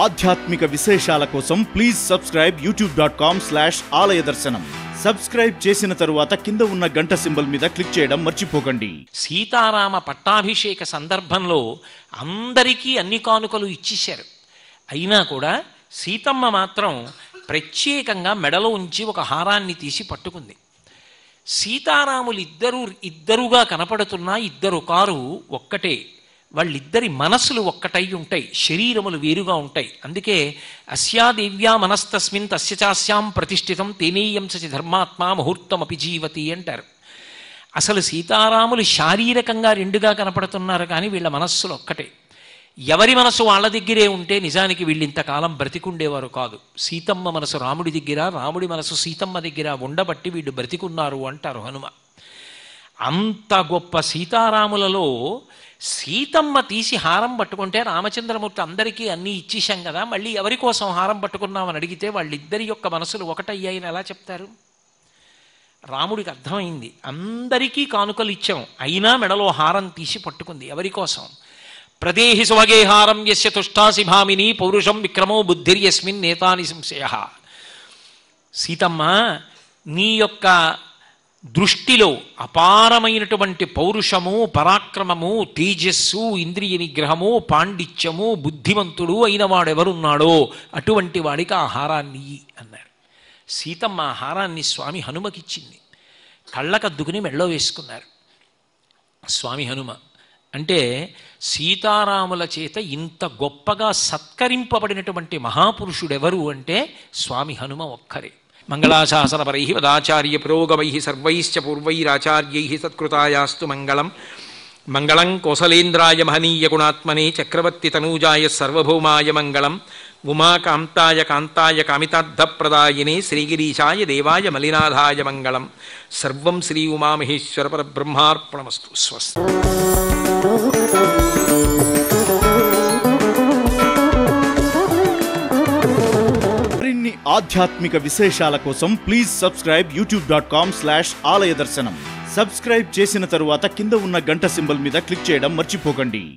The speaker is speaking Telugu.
ఆధ్యాత్మిక విశేషాల కోసం ప్లీజ్ సబ్స్క్రైబ్ youtube.com/ఆలయ దర్శనం. సబ్స్క్రైబ్ చేసిన తరువాత కింద ఉన్న గంట సింబల్ మీద క్లిక్ చేయడం మర్చిపోకండి. సీతారామ పట్టాభిషేక సందర్భంలో అందరికీ అన్ని కానుకలు ఇచ్చేశారు. అయినా కూడా సీతమ్మ మాత్రం ప్రత్యేకంగా మెడలో ఉంచి ఒక హారాన్ని తీసి పట్టుకుంది. సీతారాములు ఇద్దరుగా కనపడుతున్నా ఇద్దరు కారు ఒక్కటే. వాళ్ళిద్దరి మనస్సులు ఒక్కటై ఉంటాయి, శరీరములు వేరుగా ఉంటాయి. అందుకే అస్యాదేవ్యా మనస్తస్మిన్ తస్య చాస్యాం ప్రతిష్ఠితం తేనేయం సచి ధర్మాత్మా ముహూర్తమపి జీవతి అంటారు. అసలు సీతారాములు శారీరకంగా రెండుగా కనపడుతున్నారు, కానీ వీళ్ళ మనస్సులు ఒక్కటే. ఎవరి మనసు వాళ్ళ దగ్గరే ఉంటే నిజానికి వీళ్ళు ఇంతకాలం బ్రతికుండేవారు కాదు. సీతమ్మ మనసు రాముడి దగ్గర, రాముడి మనసు సీతమ్మ దగ్గర ఉండబట్టి వీళ్ళు బ్రతికున్నారు అంటారు హనుమ. అంత గొప్ప సీతారాములలో సీతమ్మ తీసి హారం పట్టుకుంటే రామచంద్రమూర్తి అందరికీ అన్నీ ఇచ్చేశాం కదా, మళ్ళీ ఎవరి కోసం హారం పట్టుకున్నామని అడిగితే వాళ్ళిద్దరి యొక్క మనసులు ఒకటయ్యాయని ఎలా చెప్తారు? రాముడికి అర్థమైంది, అందరికీ కానుకలు ఇచ్చాం, అయినా మెడలో హారం తీసి పట్టుకుంది. ఎవరి కోసం? ప్రదేహి సువగే హారం యస్య తుష్టాసి భామిని పౌరుషం విక్రమో బుద్ధిర్యస్మిన్ నేతాని సంశయ. సీతమ్మ, నీ యొక్క దృష్టిలో అపారమైనటువంటి పౌరుషము, పరాక్రమము, తేజస్సు, ఇంద్రియ నిగ్రహము, పాండిత్యము, బుద్ధిమంతుడు అయిన వాడెవరున్నాడో అటువంటి వాడికి ఆ హారాన్ని అన్నారు. సీతమ్మ ఆ హారాన్ని స్వామి హనుమకిచ్చింది. కళ్ళకద్దుకుని మెళ్ళో వేసుకున్నారు స్వామి హనుమ. అంటే సీతారాముల చేత ఇంత గొప్పగా సత్కరింపబడినటువంటి మహాపురుషుడెవరు అంటే స్వామి హనుమ ఒక్కరే. మంగళాశాసనపరై వదాచార్య పురోగమై సర్వైశ్చ పూర్వైరాచార్యై సత్కృతాయాస్తు మంగళం. మంగళం కోసలేంద్రాయ మహనీయ గుణాత్మనే చక్రవర్తి తనూజాయ సర్వభౌమాయ మంగళం. ఉమాకాంతాయ కాంతాయ కామితార్థప్రదాయినే శ్రీగిరీశాయ దేవాయ మలినాథాయ మంగళం. సర్వం శ్రీ ఉమామహేశ్వర పరబ్రహ్మార్పణమస్తు. స్వస్తి. మరిన్ని ఆధ్యాత్మిక విశేషాల కోసం ప్లీజ్ సబ్స్క్రైబ్ youtube.com/ఆలయ దర్శనం. సబ్స్క్రైబ్ చేసిన తరువాత కింద ఉన్న గంట సింబల్ మీద క్లిక్ చేయడం మర్చిపోకండి.